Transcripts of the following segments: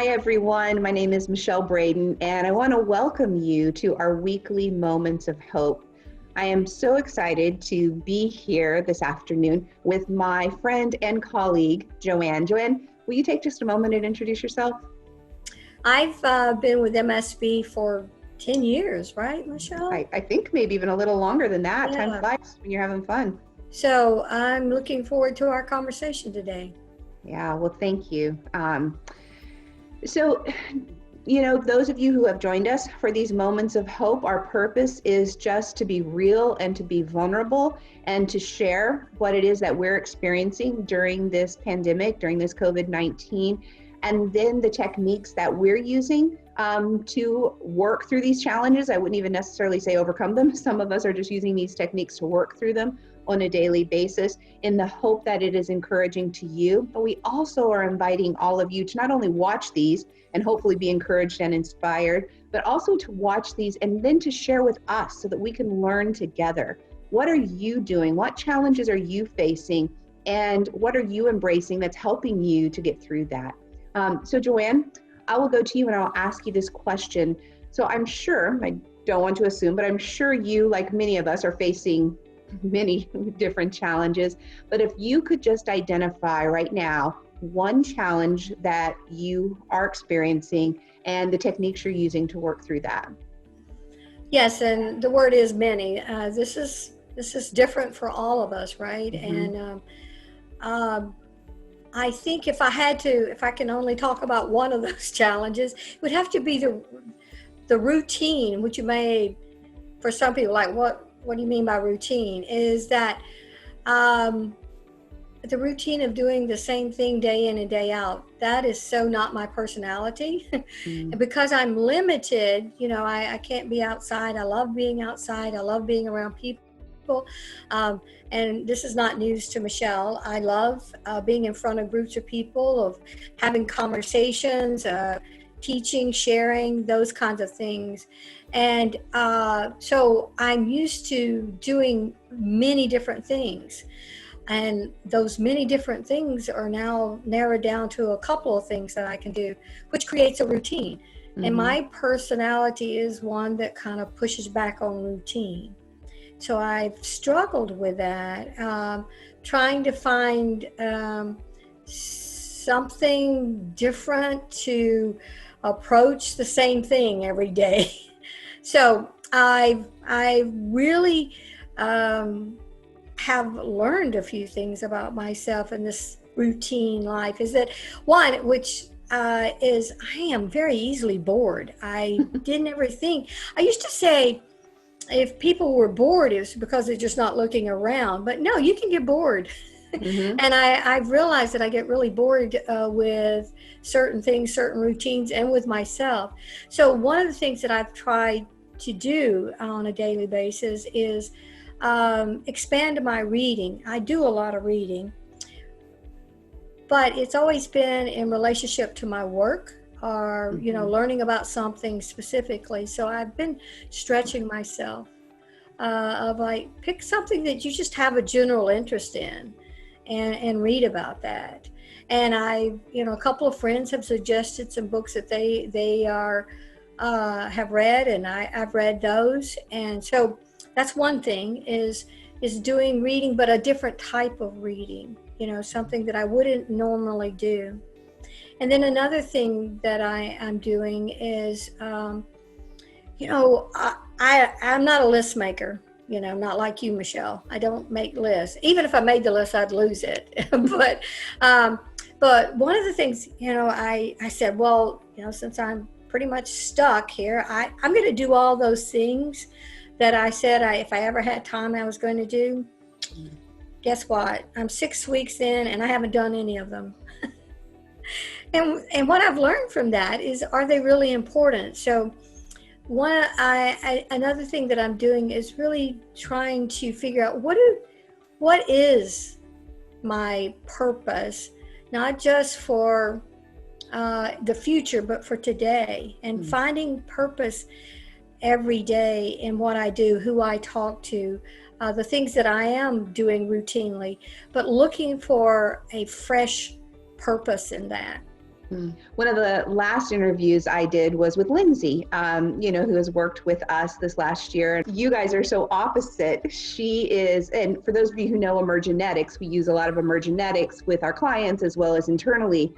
Hi, everyone. My name is Michelle Braden, and I want to welcome you to our weekly Moments of Hope. I am so excited to be here this afternoon with my friend and colleague, JoAnn. JoAnn, will you take just a moment and introduce yourself? I've been with MSB for 10 years, right, Michelle? I think maybe even a little longer than that. Time Yeah. flies when you're having fun. So I'm looking forward to our conversation today. Yeah, well, thank you. So, those of you who have joined us for these moments of hope, our purpose is just to be real and to be vulnerable and to share what it is that we're experiencing during this pandemic, during this COVID-19, and then the techniques that we're using to work through these challenges. I wouldn't even necessarily say overcome them. Some of us are just using these techniques to work through them on a daily basis in the hope that it is encouraging to you. But we also are inviting all of you to not only watch these and hopefully be encouraged and inspired, but also to watch these and then to share with us so that we can learn together. What are you doing? What challenges are you facing? And what are you embracing that's helping you to get through that? So JoAnn, I will go to you and I'll ask you this question. So I'm sure, I don't want to assume, but I'm sure you, like many of us, are facing many different challenges. But if you could just identify right now one challenge that you are experiencing and the techniques you're using to work through that. Yes, and the word is many. This is different for all of us, right? Mm-hmm. And I think if I can only talk about one of those challenges, it would have to be the routine, which you may, for some people, like what do you mean by routine? Is that the routine of doing the same thing day in and day out. That is so not my personality. And because I'm limited, I can't be outside. I love being outside. I love being around people. And this is not news to Michelle. I love being in front of groups of people, of having conversations, teaching, sharing, those kinds of things. And so I'm used to doing many different things. And those many different things are now narrowed down to a couple of things that I can do, which creates a routine. Mm-hmm. And my personality is one that kind of pushes back on routine. So I've struggled with that, trying to find something different to approach the same thing every day. So I really have learned a few things about myself in this routine life. Is that one, which is I am very easily bored. I didn't ever think. I used to say, if people were bored, it was because they're just not looking around. But no, you can get bored. Mm-hmm. And I've realized that I get really bored with certain things, certain routines, and with myself. So one of the things that I've tried to do on a daily basis is expand my reading. I do a lot of reading, but it's always been in relationship to my work, or learning about something specifically. So I've been stretching myself of like, pick something that you just have a general interest in and read about that. And a couple of friends have suggested some books that they are have read, and I've read those. And so that's one thing, is doing reading, but a different type of reading, something that I wouldn't normally do. And then another thing that I'm doing is, I'm not a list maker, not like you, Michelle. I don't make lists. Even if I made the list, I'd lose it. But one of the things, I said, well, since I'm pretty much stuck here, I'm going to do all those things that I said if I ever had time I was going to do. Guess what? I'm 6 weeks in and I haven't done any of them. And what I've learned from that is, are they really important? So another thing that I'm doing is really trying to figure out what is my purpose, not just for the future, but for today, and finding purpose every day in what I do, who I talk to, the things that I am doing routinely, but looking for a fresh purpose in that. One of the last interviews I did was with Lindsay, who has worked with us this last year. You guys are so opposite. She is, and for those of you who know emergenetics, we use a lot of emergenetics with our clients as well as internally.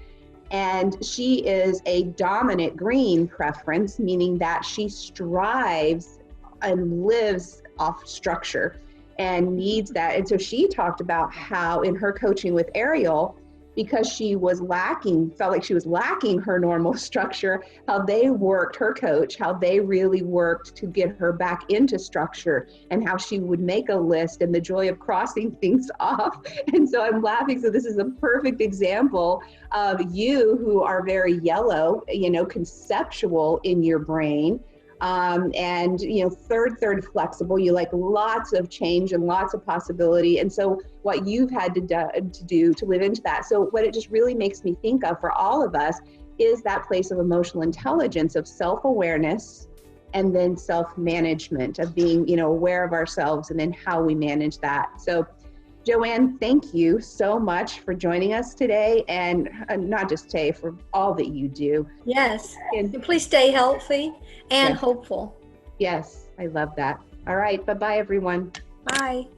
And she is a dominant green preference, meaning that she strives and lives off structure and needs that. And so she talked about how in her coaching with Ariel, because she was felt like she was lacking her normal structure, how they worked, her coach, how they really worked to get her back into structure, and how she would make a list and the joy of crossing things off. And so I'm laughing. So this is a perfect example of you who are very yellow, conceptual in your brain. And third flexible. You like lots of change and lots of possibility. And so what you've had to do to live into that. So what it just really makes me think of for all of us is that place of emotional intelligence, of self-awareness, and then self-management, of being, aware of ourselves and then how we manage that. So JoAnn, thank you so much for joining us today, and not just today, for all that you do. Yes. And please stay healthy and hopeful. Yes, I love that. All right. Bye-bye, everyone. Bye.